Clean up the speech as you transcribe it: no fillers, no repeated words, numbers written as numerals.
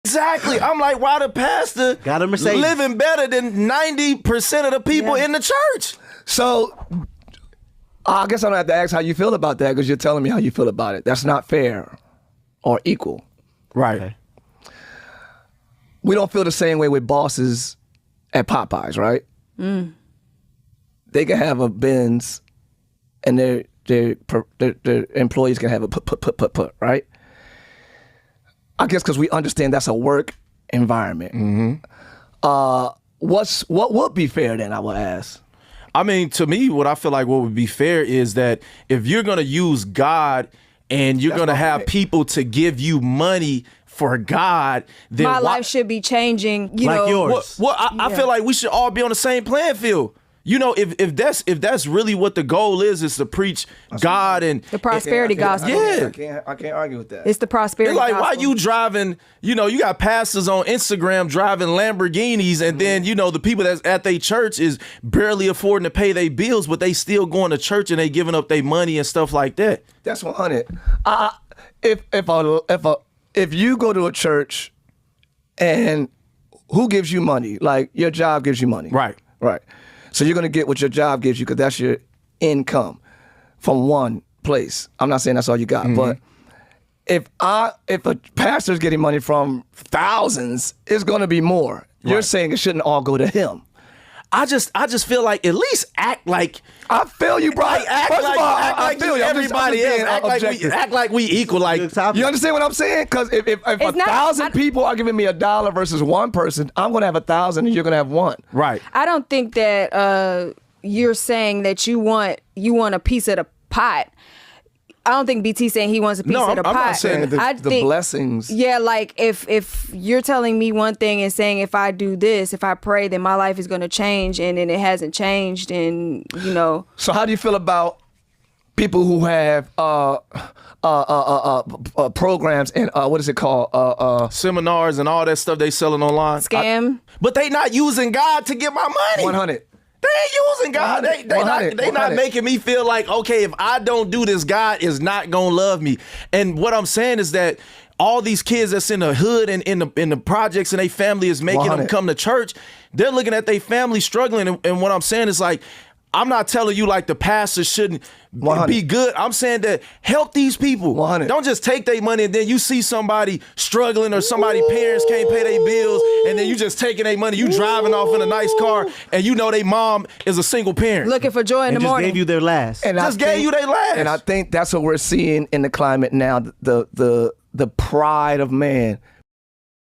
Exactly. I'm like, why the pastor Got a Mercedes. living better than 90% of the people in the church? So I guess I don't have to ask how you feel about that because you're telling me how you feel about it. That's not fair or equal. Right. Okay. We don't feel the same way with bosses at Popeyes, right? They can have a Benz and their employees can have a put, right? I guess because we understand that's a work environment. What would be fair then, I would ask? I mean, to me, what I feel like what would be fair is that if you're going to use God and you're going to have people to give you money for God, then My life should be changing, you Like know. yours. Well, I feel like we should all be on the same playing field. You know, if that's really what the goal is to preach God and The prosperity gospel. Yeah. I can't argue with that. It's the prosperity it's like, why gospel. you driving, you know, you got pastors on Instagram driving Lamborghinis and then, you know, the people that's at their church is barely affording to pay their bills, but they still going to church and they giving up their money and stuff like that. That's 100. If you go to a church and who gives you money? Like your job gives you money. Right. Right. So you're going to get what your job gives you because that's your income from one place. I'm not saying that's all you got, but if a pastor's getting money from thousands, it's going to be more. You're saying it shouldn't all go to him. I just feel like at least act like I feel you, bro. act First of all, act I like feel you. I'm just everybody else. being Act like we equal. Like Good topic. You understand what I'm saying? Because if not- 1,000 people are giving me $1 versus one person, I'm going to have 1,000 and you're going to have one. right. I don't think that you're saying that you want a piece of the pot. I don't think BT saying he wants a piece No, of the I'm pot. not saying The, I the think, blessings. Yeah, like if you're telling me one thing and saying if I do this, if I pray, then my life is going to change, and then it hasn't changed, and you know. So how do you feel about people who have programs and what is it called? Seminars and all that stuff they selling online. Scam. But they not using God to get my money. 100. They ain't using God. 100, They not making me feel like, okay, if I don't do this, God is not gonna love me. And what I'm saying is that all these kids that's in the hood and in the projects and their family is making 100. them come to church, they're looking at their family struggling. And what I'm saying is like, I'm not telling you like the pastor shouldn't 100. be good. I'm saying that help these people. 100. Don't just take their money and then you see somebody struggling or somebody parents can't pay their bills and then you just taking their money. You driving off in a nice car and you know their mom is a single parent. Looking for joy in And the just morning. gave you their last. And Just gave you their last. And I think that's what we're seeing in the climate now. The pride of man